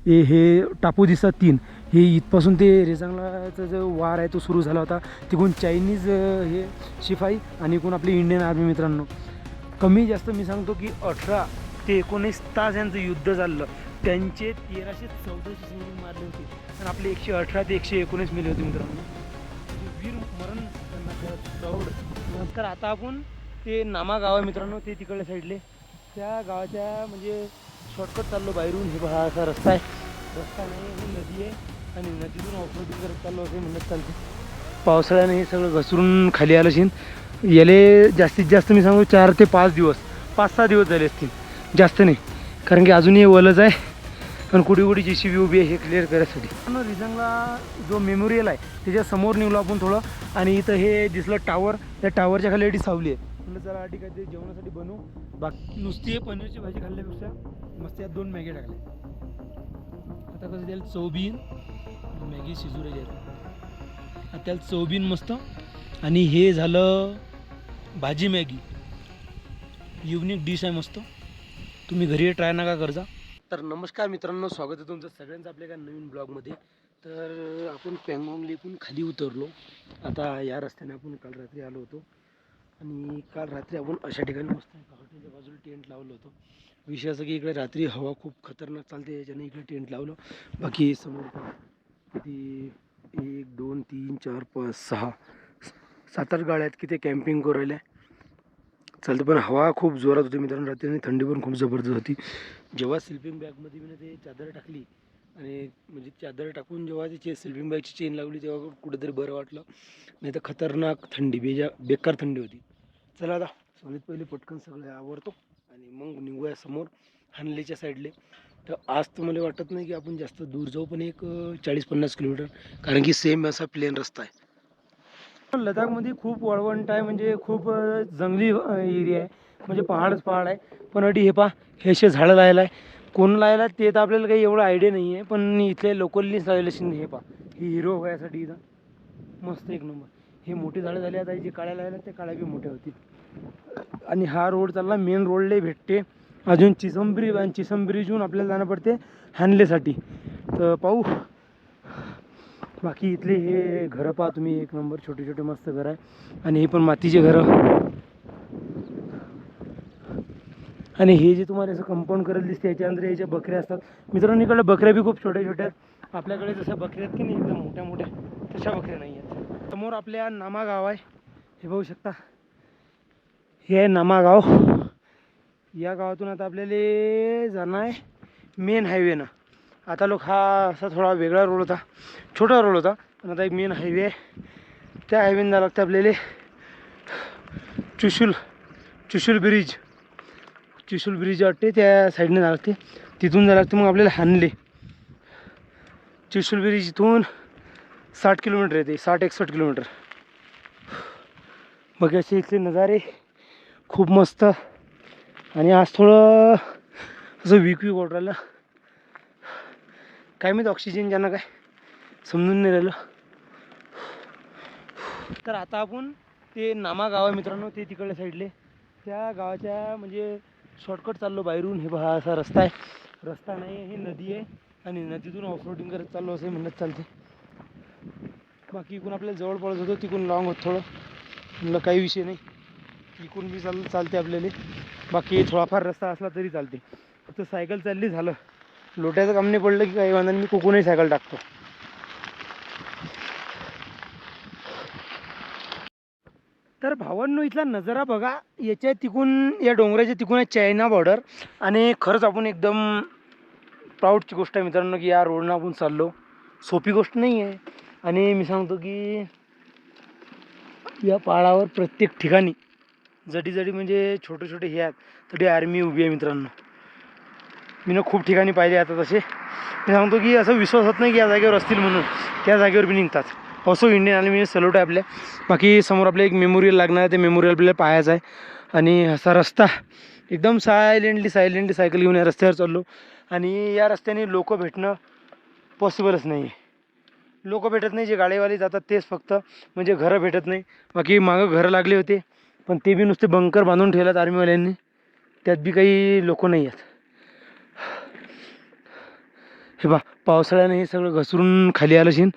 हे टापू दिसतात 3 हे इथपासून ते रेजांगलाचा जो वार आहे तो सुरू झाला होता. तिकडून चायनीज हे शिपाई आणि इकडून आपली इंडियन आर्मी. मित्रांनो कमी जास्त मी सांगतो की 18 ते 19 तास यांचं युद्ध चाललं. त्यांचे 1314 सैनिक मारले होते आणि आपले 118 ते 119 मेले होते. मित्रांनो वीर मरण त्यांना प्राऊड. तर आता आपण ते नामा गाव आहे मित्रांनो, ते तिकडल्या साईडले त्या गावाच्या म्हणजे शॉर्टकट चाललो बाहेरून. हे पहा असा रस्ता आहे, रस्ता नाही ही नदी आहे आणि नदीतून ऑफरोडिंग करत चाललो असे म्हणत चालते. पावसाळ्याने हे सगळं घसरून खाली आलं असेल. याले जास्तीत जास्त मी सांगू 4 ते 5 दिवस 5-6 दिवस झाले असतील, जास्त नाही, कारण की अजूनही वलच आहे आणि कुठे कुठे JCB उभी आहे हे क्लिअर करायसाठी. रिजांगला जो मेमोरियल आहे त्याच्या समोर निघलो आपण थोडं आणि इथं हे दिसलं टावर. त्या टावरच्या खाली एवढी सावली आहे. म्हणलं चला आधी काहीतरी जेवणासाठी बनवू. बाकी नुसती पनीरची भाजी खाल्ल्यापेक्षा मस्त यात 2 मॅगी टाकल्या. आता कसं त्याला चवबीन मॅगी शिजू राहिली आता त्याला चवबीन मस्त. आणि हे झालं भाजी मॅगी. युनिक डिश आहे मस्त, तुम्ही घरी ट्राय नका करजा. तर नमस्कार मित्रांनो, स्वागत आहे तुमचं सगळ्यांचं आपल्या एका नवीन ब्लॉगमध्ये. तर आपण पँगॉंगलीतून खाली उतरलो. आता या रस्त्याने आपण काल रात्री आलो होतो आणि काल रात्री आपण अशा ठिकाणी मस्त हॉटेलच्या बाजूला टेंट लावलं होतं. विषय असं की इकडे रात्री हवा खूप खतरनाक चालते, याच्याने इकडे टेंट लावलं. बाकी समोर किती 1 2 3 4 5 6 7-8 गाड्या आहेत की ते कॅम्पिंग करू राहिल्या. चालतं पण हवा खूप जोरात होती मित्रांनो रात्री आणि थंडी पण खूप जबरदस्त होती. जेव्हा स्लिपिंग बॅगमध्ये मी ते चादर टाकली आणि म्हणजे चादर टाकून जेव्हा ती स्लिपिंग बॅगची चेन लावली तेव्हा कुठेतरी बरं वाटलं, नाही तर खतरनाक थंडी बेकार थंडी होती. चला आता सोनीत पहिले पटकन सगळं आवरतो आणि मग निघूया समोर हानलेच्या साईडले. तर आज तर मला वाटत नाही की आपण जास्त दूर जाऊ, पण एक 40-50 किलोमीटर, कारण की सेम असा प्लेन रस्ता आहे. लडाखमध्ये खूप वाळवंट आहे, म्हणजे खूप जंगली एरिया आहे, म्हणजे पहाड आहे. पण अडी हे पहा हे असे झाडं लायला आहे. कोण लायला ते तर आपल्याला काही एवढं आयडिया नाही आहे, पण इथले लोकलनीच लावले असेल. हे पहा ही हिरो व्हायसाठी इथं मस्त एक नंबर. हे मोठी झाडं झाली आता, जे काळ्या लायला ते काळ्या बी मोठ्या होतील. आणि हा रोड चालला मेन रोडला भेटते अजून चिसंब्री, आणि चिसंब्रीजून आपल्याला जाणं पडते हानलेसाठी. तर पाहू. बाकी इथले हे घरं पहा तुम्ही, एक नंबर छोटे छोटे मस्त घर आहे. आणि हे पण मातीचे घरं. आणि हे जे तुम्हाला असं कंपाऊंड करत दिसते याच्यानंतर याच्या बकऱ्या असतात मित्रांनो. इकडे बकऱ्या बी खूप छोट्या छोट्या आहेत. आपल्याकडे जशा बकऱ्या आहेत की नाही एकदम मोठ्या मोठ्या, तशा बकऱ्या नाही आहेत. समोर आपल्या नामा गाव आहे, हे बघू शकता. हे आहे नामा गाव. या गावातून आता आपल्याला जाणं आहे मेन हायवेनं. आता लोक हा असा थोडा वेगळा रोड होता, छोटा रोड होता, पण आता एक मेन हायवे आहे. त्या हायवेनं जावं लागतं आपल्याला चुशूल ब्रिज वाटते, त्या साईडने जावं लागते. तिथून जावं लागते मग आपल्याला हानले. चुशूल ब्रिज इथून 60 किलोमीटर येते, 60-61 किलोमीटर. बघ असे इथले नजारे खूप मस्त. आणि आज थोडं असं वीक वाटू राहिलं, काय माहिती ऑक्सिजन ज्यांना काय समजून नाही राहिलं. तर आता आपण ते नामा गाव आहे मित्रांनो, ते तिकडल्या साईडले त्या गावाच्या म्हणजे शॉर्टकट चाललो बाहेरून. हे पहा असा रस्ता आहे, रस्ता नाही ही नदी आहे आणि नदीतून ऑफरोडिंग करत चाललो असं म्हणत चालते. बाकी इकडून आपल्याला जवळ पडत होतं, तिकडून लॉंग होत थोडं. म्हणलं काही विषय नाही, इकडून बी चालते आपल्याला. बाकी थोडाफार रस्ता असला तरी चालते, फक्त सायकल चालली झालं. लोट्याचं काम नाही पडलं की काही वांधा मी कुकूनही सायकल टाकतो. तर भावांनो इथला नजारा बघा. याच्या तिकून या डोंगराच्या तिकून आहे चायना बॉर्डर. आणि खरंच आपण एकदम प्राऊडची गोष्ट आहे मित्रांनो की या रोडनं आपण चाललो. सोपी गोष्ट नाही आहे. आणि मी सांगतो की या पहाडावर प्रत्येक ठिकाणी जडी म्हणजे छोटे छोटे हे आहेत तरी आर्मी उभी आहे मित्रांनो. मी खूप ठिकाणी पाहिले आता तसे. मी सांगतो की असं विश्वास होत नाही की या जागेवर असतील म्हणून, त्या जागेवर बी निघतात. असो इंडियन आर्मी सल्यूट आहे आपल्या. बाकी समोर आपलं एक मेमोरियल लागणार आहे, ते मेमोरियल आपल्याला पाहायचं आहे. आणि असा रस्ता एकदम सायलेंटली सायकल घेऊन या रस्त्यावर चाललो. आणि या रस्त्याने लोक भेटणं पॉसिबलच नाही आहे. लोक भेटत नाही, जे गाडीवाले जातात तेच फक्त, म्हणजे घरं भेटत नाही. बाकी मागं घरं लागले होते पण ते बी नुसते बंकर बांधून ठेवल्यात आर्मीवाल्यांनी, त्यात बी काही लोक नाही आहेत. हे बा पावसाळ्याने हे सगळं घसरून खाली आलं असेल.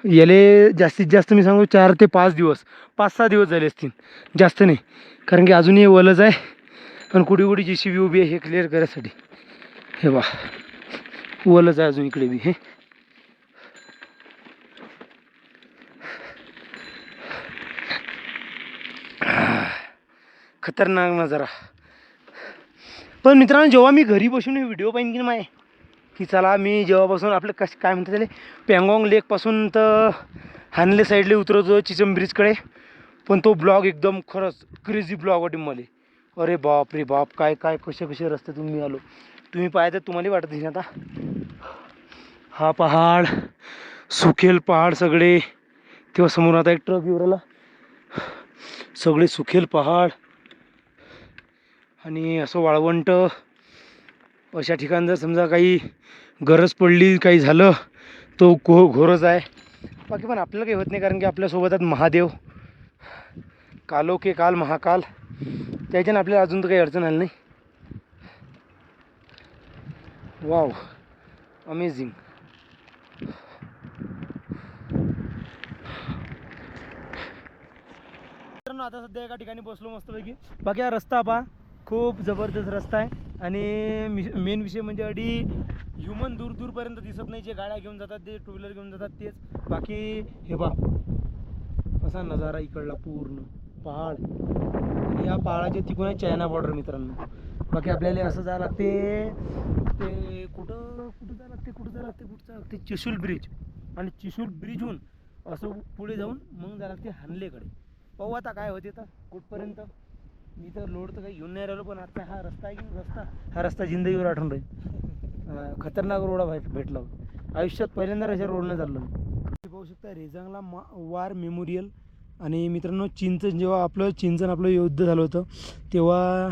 याले जास्तीत जास्त मी सांगू 4 ते 5 दिवस 5-6 दिवस झाले असतील, जास्त नाही. कारण की अजूनही वलच आहे पण कुठे कुठे JCB उभी आहे हे क्लिअर करायसाठी. हे बा वलच आहे अजून इकडे बी. हे खतरनाक नजारा. पण मित्रांनो जेव्हा मी घरी बसून हे व्हिडिओ पाहिन की नाही की चला मी जेव्हापासून आपलं काय म्हणतात त्याला पँगॉंग लेकपासून तर हानले साईडला उतरवतो चिचम ब्रिजकडे. पण तो ब्लॉग एकदम खरंच क्रेझी ब्लॉग वाटे मला. अरे बाप रे बाप काय काय कसे कसे रस्त्यातून मी आलो. तुम्ही पाहिजे तर तुम्हाला वाटत नाही आता. हा पहाड सुखेल पहाड सगळे. तेव्हा समोर आता एक ट्रक येऊ राहिला. सगळे सुखेल पहाड आणि असं वाळवंट. अशा ठिकाणी जर समजा काही गरज पडली काही झालं तो घोरच आहे. बाकी पण आपल्याला काही होत नाही कारण की आपल्यासोबत आहेत महादेव. कालो के काल महाकाल. त्याच्यानं आपल्याला अजून तर काही अडचण आली नाही. Wow amazing. आता सध्या एका ठिकाणी बसलो मस्तपैकी. बाकी हा रस्ता पहा खूप जबरदस्त रस्ता आहे. आणि मेन विषय म्हणजे अडी ह्युमन दूर दूरपर्यंत दिसत नाही. जे गाड्या घेऊन जातात ते टू व्हीलर घेऊन जातात तेच. बाकी हे पहा असा नजारा इकडला पूर्ण पहाड. आणि या पहाडाच्या तिकडून आहे चायना बॉर्डर मित्रांनो. बाकी आपल्याला असं जावं लागते ते कुठं जावं लागते चिशूल ब्रिज. आणि चिशूल ब्रिजहून असं पुढे जाऊन मग जावं लागते हानलेकडे. पाहू आता काय होते तर कुठपर्यंत. मी तर लोड तर काही घेऊन नाही राहिलो पण आता हा रस्ता आहे की हा रस्ता जिंदगीवर आठवून राहील. खतरनाक रोड भेटला. आयुष्यात पहिल्यांदा अशा रोडनं चाललो मी. पाहू शकता रेजांगला वार मेमोरियल. आणि मित्रांनो जेव्हा आपलं युद्ध झालं होतं तेव्हा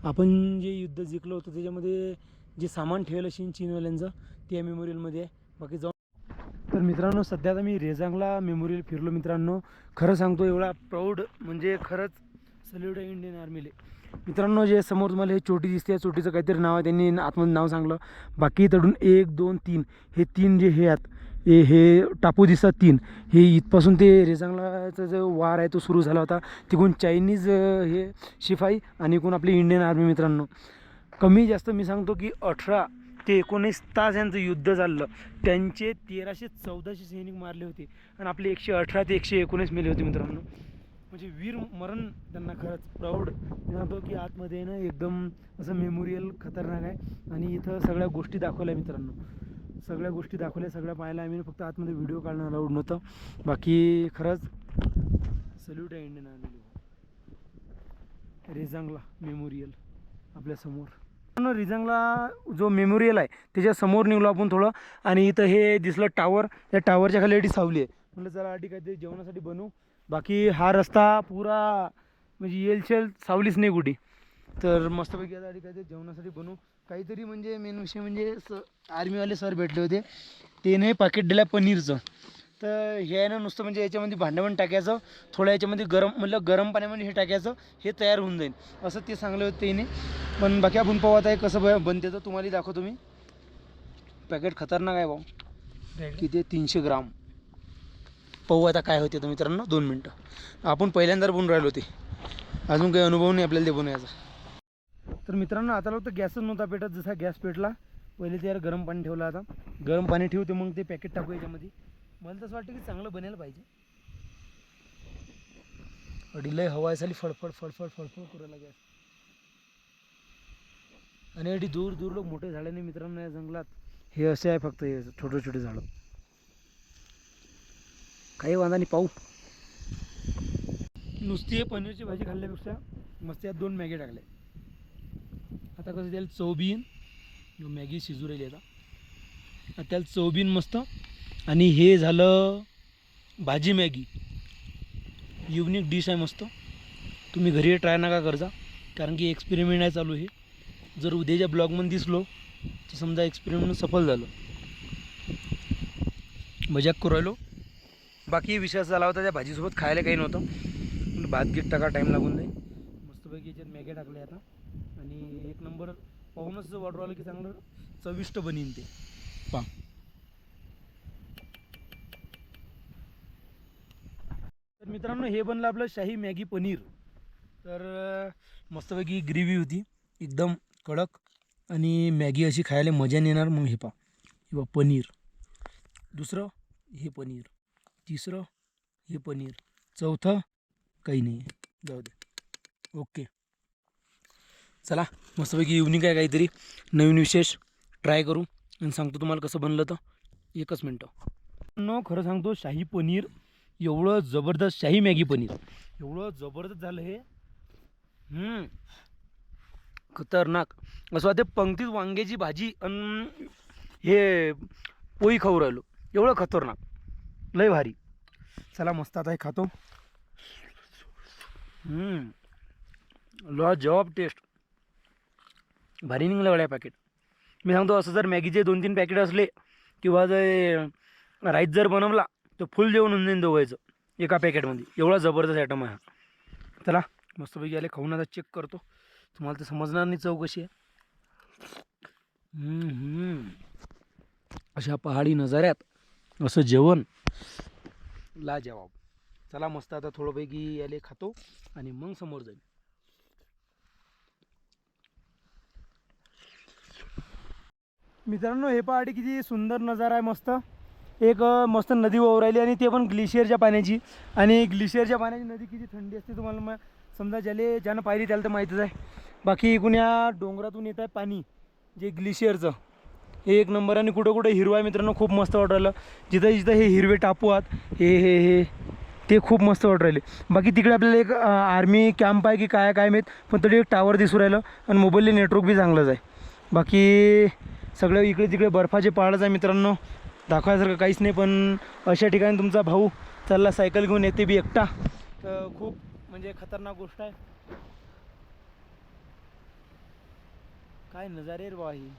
आपण जे युद्ध जिंकलं होतं त्याच्यामध्ये जे सामान ठेवलं चीनवाल्यांचं ते या मेमोरियलमध्ये आहे. बाकी जाऊन तर मित्रांनो सध्या आता मी रेजांगला मेमोरियल फिरलो मित्रांनो. खरं सांगतो एवढा प्राऊड म्हणजे खरंच सल्यूट आहे इंडियन आर्मीले. मित्रांनो जे समोर तुम्हाला हे चोटी दिसते या चोटीचं काहीतरी नाव आहे. त्यांनी आतमध्ये नाव सांगलं. बाकी तडून 1 2 3 हे 3 जे हे आहेत हे टापू दिसतात 3. हे इथपासून ते रेजांगलाचा जो वार आहे तो सुरू झाला होता. तिकडून चायनीज हे शिपाई आणि इकडून आपली इंडियन आर्मी मित्रांनो. कमी जास्त मी सांगतो की 18 ते 19 तास यांचं युद्ध चाललं. त्यांचे 1300-1400 सैनिक मारले होते आणि आपले 118 ते 119 मेले होते मित्रांनो. म्हणजे वीर मरण त्यांना खरंच प्राऊड. सांगतो की आतमध्ये ना एकदम असं मेमोरियल खतरनाक आहे. आणि इथं सगळ्या गोष्टी दाखवल्या मित्रांनो. सगळ्या गोष्टी दाखवल्या सगळ्या पाहायला आम्ही फक्त आतमध्ये व्हिडिओ काढणं अलाउड नव्हतं. बाकी खरंच सल्यूट आहे इंडियन आर्मीला. रेजांगला मेमोरियल आपल्यासमोर. रिजांगला जो मेमोरियल आहे त्याच्या समोर निघलो आपण थोडं. आणि इथं हे दिसलं टावर. त्या टावरच्या खाली अडी सावली आहे. म्हटलं चला अडी काहीतरी जेवणासाठी बनवू. बाकी हा रस्ता पुरा म्हणजे येलशेल सावलीच नाही कुठे. तर मस्तपैकी आता अडी काहीतरी जेवणासाठी बनवू काहीतरी. म्हणजे मेन विषय म्हणजे आर्मीवाले सर भेटले होते. ते नाही पाकिट दिलं पनीरचं. तर हे आहे ना नुसतं म्हणजे याच्यामध्ये भांडवण टाकायचं थोडं याच्यामध्ये गरम पाण्यामध्ये हे टाकायचं हे तयार होऊन जाईल असं ते सांगले होते त्याने. पण बाकी आपण पाहू आता कसं बनते तर तुम्हाला दाखवतो मी. पॅकेट खतरनाक आहे भाऊ. किती 300 ग्राम. पाहू आता काय होते तर मित्रांनो 2 मिनटं. आपण पहिल्यांदा बनवून राहिलो होते अजून काही अनुभव नाही आपल्याला ते बनवायचा. तर मित्रांनो आता लोक तर गॅसच नव्हता पेटत. जसा गॅस पेटला पहिले ते यार गरम पाणी ठेवलं. आता गरम पाणी ठेवते मग ते पॅकेट टाकू याच्यामध्ये. मला तसं वाटतं की चांगलं बनायला पाहिजे. अडीलय हवा झाली फडफड फडफड फडफड करायला गॅस. आणि अडी दूर दूर लोक मोठे झाडे नाही मित्रांनो या जंगलात. हे असे आहे फक्त हे छोटे छोटे झाडं. काही वांधा नाही पाहू. नुसती पनीरची भाजी खाल्ल्यापेक्षा मस्त यात 2 मॅगी टाकल्या. आता कसं त्याला चवबीन मॅगी शिजू राहिली आता त्याला चवबीन मस्त. आणि हे झालं भाजी मॅगी. युनिक डिश आहे मस्त. तुम्ही घरी ट्राय नका करजा कारण की एक्सपेरिमेंट आहे चालू. हे जर उद्याच्या ब्लॉगमध्ये दिसलो तर समजा एक्सपेरिमेंट सफल झालं. मजाक करू राहिलो. बाकी विश्वास झाला होता त्या भाजीसोबत खायला काही नव्हतं. भात गीत टाका टाईम लागून जाईल. मस्तपैकी याच्यात मॅगी टाकले आता. आणि 1 नंबर पाहूनच वाटू राहिलं की चांगलं चविष्ट बनीन ते. पा मित्रांनो हे बनलं आपलं शाही मॅगी पनीर. तर मस्तपैकी ग्रेव्ही होती एकदम कडक आणि मॅगी अशी खायला मजा नाही येणार. मग हे पहा, हे पनीर, दुसरं हे पनीर, तिसरं हे पनीर, चौथं काही नाही, जाऊ दे. ओके, चला मस्तपैकी इव्हनिंग आहे, काहीतरी नवीन विशेष ट्राय करू आणि सांगतो तुम्हाला कसं बनलं. तर एकच मिनटं. खरं सांगतो, शाही पनीर एवढं जबरदस्त, शाही मॅगी पनीर एवढं जबरदस्त झालं हे, खतरनाक. असं वाटते पंक्तीत वांग्याची भाजी आणि हे पोळी खाऊ राहिलो, एवढं खतरनाक, लय भारी. चला मस्त आता हे खातो. लॉ जॉब टेस्ट भारी निघलं गड्या पॅकेट. मी सांगतो, असं जर मॅगीचे 2-3 पॅकेट असले किंवा जर राईस जर बनवला तर फुल जेवण होऊन जाईन दोघायचं एका पॅकेटमध्ये. एवढा जबरदस्त आयटम आहे हा. चला मस्तपैकी आले, खाऊन आता चेक करतो. तुम्हाला तर समजणार नाही चव कशी आहे. अशा पहाडी नजाऱ्यात असं जेवण लाजवाब. चला मस्त आता थोडंपैकी याले खातो आणि मग समोर जाईल. मित्रांनो हे पहाडी किती सुंदर नजारा आहे. मस्त एक मस्त नदी वाहू राहिली आणि ते पण ग्लेशियरच्या पाण्याची. आणि ग्लेशियरच्या पाण्याची नदी किती थंडी असते तुम्हाला समजा ज्यानं पाहिली त्याला तर माहीतच आहे. बाकी कुण्या डोंगरातून येत आहे पाणी जे ग्लेशियरचं, हे एक नंबर. आणि कुठं कुठं हिरवा आहे मित्रांनो, खूप मस्त वाटू राहिलं. जिथं जिथं हे हिरवे टापू आहात हे ते खूप मस्त वाटू राहिले. बाकी तिकडे आपल्याला एक आर्मी कॅम्प आहे की काय माहीत, पण तरी एक टावर दिसू राहिलं आणि मोबाईलला नेटवर्क बी चांगलंच आहे. बाकी सगळं इकडे तिकडे बर्फाचे पहाडच आहे मित्रांनो, दाखवायसारखं काहीच नाही. पण अशा ठिकाणी तुमचा भाऊ चालला सायकल घेऊन येते बी एकटा, तर खूप म्हणजे खतरनाक गोष्ट आहे. काय नजारे रे बा, ही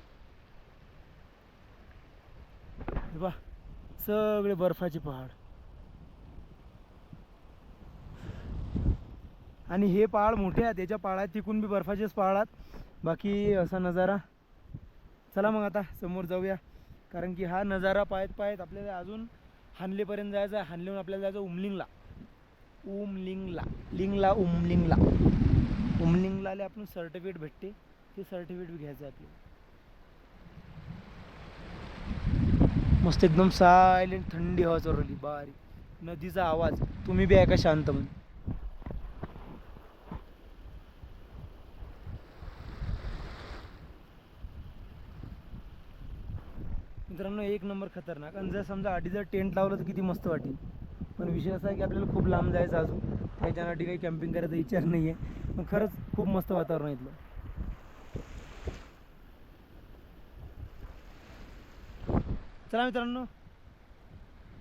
बा सगळे बर्फाचे पहाड. आणि हे पहाड मोठे आहेत, त्याच्या पहाडात तिकून बी बर्फाचेच पहाड आहेत. बाकी असा नजारा. चला मग आता समोर जाऊया, कारण की हा नजारा पाहत पाहत आपल्याला अजून हानलेपर्यंत जायचं आहे. हानलेहून आपल्याला जायचं उमलिंगला. उमलिंगला आले आपण सर्टिफिकेट भेटते, ते सर्टिफिकेट बी घ्यायचं आहे आपल्याला. मस्त एकदम सायलेंट थंडी हवा चरवली, बारीक नदीचा आवाज. तुम्ही बी ऐका शांत म्हणून. मित्रांनो एक नंबर खतरनाक. आणि जर समजा आधी जर टेंट लावलं तर किती मस्त वाटेल. पण विषय असा आहे की आपल्याला खूप लांब जायचं अजून, त्याच्यासाठी काही कॅम्पिंग करायचा विचार नाही आहे. पण खरंच खूप मस्त वातावरण आहे इथलं. चला मित्रांनो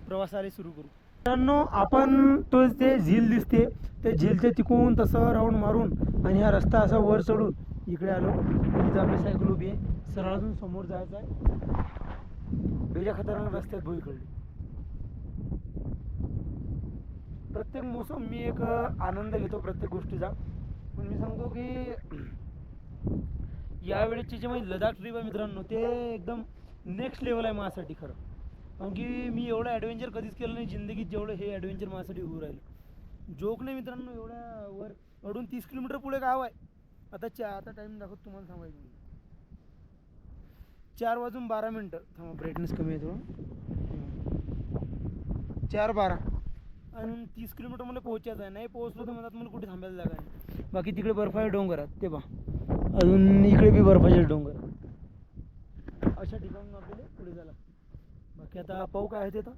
प्रवासाला सुरू करू. मित्रांनो आपण तो ते झील दिसते, ते झीलचे तिकून तसं राऊंड मारून आणि हा रस्ता असा वर चढून इकडे आलो. इथं आपली सायकल उभी आहे. सरळ अजून समोर जायचं आहे. बेजा खतरनाक रस्त्यात भुईकडे. प्रत्येक मोसम मी एक आनंद घेतो प्रत्येक गोष्टीचा. पण मी सांगतो की यावेळेची जे माझी लडाख ट्रिप आहे मित्रांनो, ते एकदम नेक्स्ट लेवल आहे माझ्यासाठी खरं. कारण की मी एवढं ॲडव्हेंचर कधीच केलं नाही जिंदगीत जेवढं हे ॲडव्हेंचर माझ्यासाठी होऊ राहिलं. जोक नाही मित्रांनो, एवढ्या वर अडून 30 किलोमीटर पुढे गाव आहे. आता टाईम दाखवत तुम्हाला थांबायचं. 4:12 थांबा, ब्राईटनेस कमी आहे थोडं. 4:12 आणि 30 किलोमीटर मला पोहोचायचं आहे. नाही पोहोचलो तर म्हणतात मला कुठे थांबायला जागा आहे. बाकी तिकडे बर्फाचे डोंगर आहेत ते पहा, अजून इकडे बी बर्फाचे डोंगर. अशा ठिकाणी आपल्याला पुढे जायला. बाकी आता पाहू काय आहे ते, तर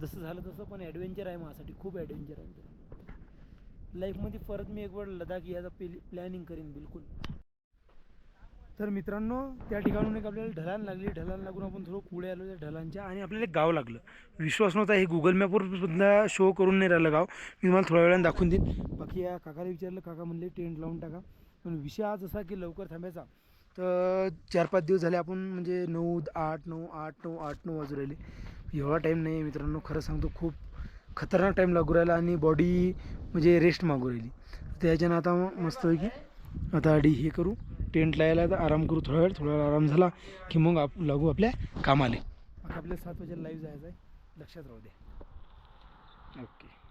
जसं झालं तसं. पण ॲडव्हेंचर आहे माझ्यासाठी, खूप ॲडव्हेंचर आहे लाईफमध्ये. परत मी एक वेळ लडाख याचा प्लॅनिंग करीन बिलकुल. तर मित्रांनो त्या ठिकाणून एक आपल्याला ढलान लागली. ढलान लागून आपण थोडं पुढे आलो त्या ढलांच्या, आणि आपल्याला एक गाव लागलं. विश्वास नव्हता, हे गुगल मॅपवर सुद्धा शो करून नाही राहिलं गाव. मी तुम्हाला थोड्या वेळाने दाखवून देईन. बाकी या काकाला विचारलं, काका म्हणले टेंट लावून टाका. पण विषय आज असा की लवकर थांबायचा. तर 4-5 दिवस झाले आपण म्हणजे 9 वाजू राहिले. एवढा टाईम नाही मित्रांनो, खरं सांगतो खूप खतरनाक टाईम लागू राहिला आणि बॉडी म्हणजे रेस्ट मागू राहिली. त्याच्यानं आता मस्त होई की आता आधी हे करू, टेंट लावायला तर आराम करू थोडा वेळ आराम झाला की मग लागू आपल्या कामाले. आपल्या 7 वाजेला लाईव्ह जायचं आहे, लक्षात राहू दे. ओके.